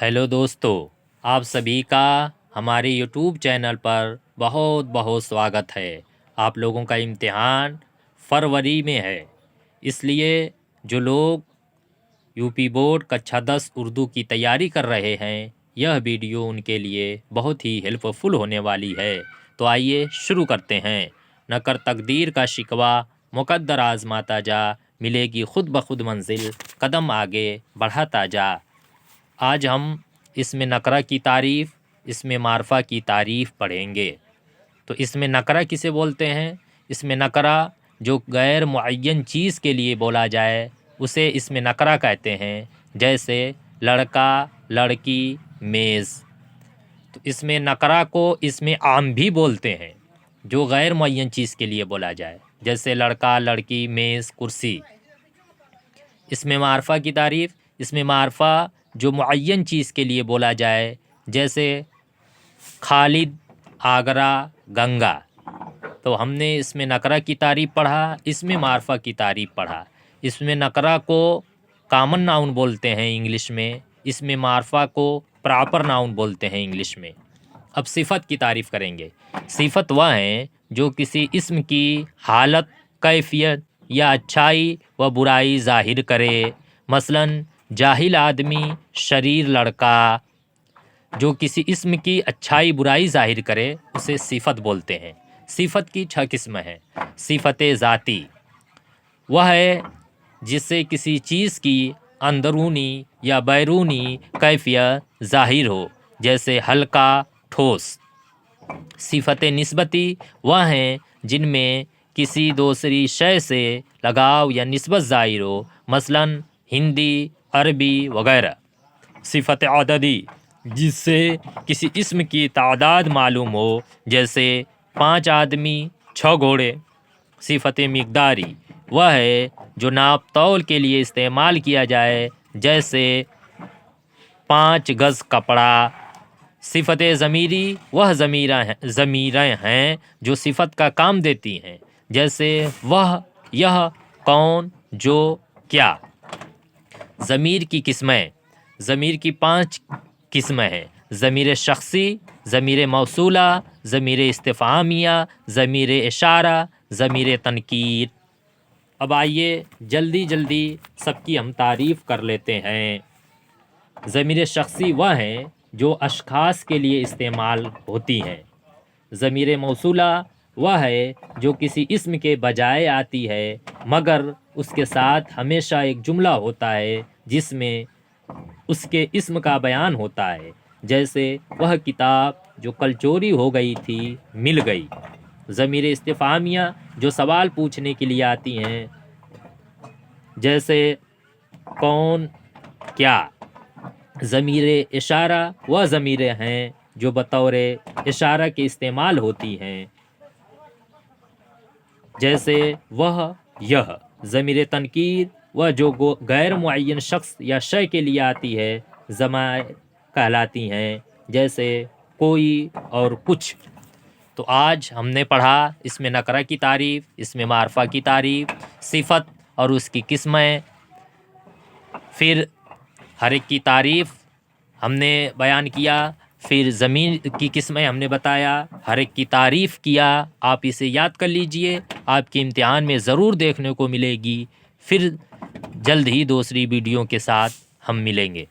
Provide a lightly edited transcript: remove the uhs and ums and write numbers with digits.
Hello दोस्तों, आप सभी का हमारे यूट्यूब चैनल पर बहुत बहुत स्वागत है। आप लोगों का इम्तिहान फरवरी में है, इसलिए जो लोग यूपी बोर्ड कक्षा 10 उर्दू की तैयारी कर रहे हैं, यह वीडियो उनके लिए बहुत ही हेल्पफुल होने वाली है। तो आइए शुरू करते हैं। न कर तकदीर का शिकवा, मुकद्दर आज़माता जा, मिलेगी खुद ब खुद मंजिल, कदम आगे बढ़ाता जा। आज हम इसमें नकरा की तारीफ़, इसमें मारफा की तारीफ़ पढ़ेंगे। तो इसमें नकरा किसे बोलते हैं? इसमें नकरा जो गैर मुअय्यन चीज़ के लिए बोला जाए उसे इसमें नकरा कहते हैं। जैसे लड़का, लड़की, मेज़। तो इसमें नकरा को इसमें आम भी बोलते हैं, जो गैर मुअय्यन चीज़ के लिए बोला जाए, जैसे लड़का, लड़की, मेज़, कुर्सी। इसमें मारफा की तारीफ़, इसमें मारफा जो मुअय्यन चीज़ के लिए बोला जाए, जैसे खालिद, आगरा, गंगा। तो हमने इसमें नकरा की तारीफ़ पढ़ा, इसमें मारफा की तारीफ़ पढ़ा। इसमें नकरा को कॉमन नाउन बोलते हैं इंग्लिश में, इसमें मारफा को प्रॉपर नाउन बोलते हैं इंग्लिश में। अब सिफत की तारीफ़ करेंगे। सिफत वह है जो किसी इस्म की हालत, कैफियत या अच्छाई व बुराई ज़ाहिर करे। मसलन जाहिल आदमी, शरीर लड़का। जो किसी इस्म की अच्छाई बुराई ज़ाहिर करे उसे सिफत बोलते हैं। सिफत की 6 किस्म हैं। सिफत ज़ाती वह है जिससे किसी चीज़ की अंदरूनी या बैरूनी कैफियत ज़ाहिर हो, जैसे हल्का, ठोस। सिफत निस्बती वह हैं जिनमें किसी दूसरी शय से लगाव या निस्बत ज़ाहिर हो, मसलन हिंदी, अरबी वगैरह। सिफत अददी जिससे किसी इस्म की तादाद मालूम हो, जैसे 5 आदमी, 6 घोड़े। सिफत मिक़दारी वह है जो नाप तौल के लिए इस्तेमाल किया जाए, जैसे 5 गज़ कपड़ा। सिफत ज़मीरी वह ज़मीरें हैं जो सिफत का काम देती हैं, जैसे वह, यह, कौन, जो, क्या। ज़मीर की किस्में, ज़मीर की 5 किस्में हैं। ज़मीर शख्सी, ज़मीर मौसूला, ज़मीर इस्तिफ़हामिया, ज़मीर इशारा, ज़मीर तनकीर। अब आइए जल्दी जल्दी सबकी हम तारीफ़ कर लेते हैं। ज़मीर शख्सी वह हैं जो अशख़ास के लिए इस्तेमाल होती हैं। ज़मीर मौसूला वह है जो किसी इस्म के बजाय आती है, मगर उसके साथ हमेशा एक जुमला होता है जिसमें उसके इस्म का बयान होता है, जैसे वह किताब जो कल चोरी हो गई थी मिल गई। ज़मीर इस्तिफ़हामिया जो सवाल पूछने के लिए आती हैं, जैसे कौन, क्या। ज़मीर इशारा वह ज़मीरें हैं जो बतौर इशारा के इस्तेमाल होती हैं, जैसे वह, यह। ज़मीर तनकीर वह जो गैर मुअय्यन शख्स या शय के लिए आती है, ज़माइर कहलाती हैं, जैसे कोई और कुछ। तो आज हमने पढ़ा इसमें नकरा की तारीफ़, इसमें मारफा की तारीफ़, सिफत और उसकी किस्में, फिर हर एक की तारीफ़ हमने बयान किया, फिर ज़मीन की किस्में हमने बताया, हर एक की तारीफ़ किया। आप इसे याद कर लीजिए, आपके इम्तिहान में ज़रूर देखने को मिलेगी। फिर जल्द ही दूसरी वीडियो के साथ हम मिलेंगे।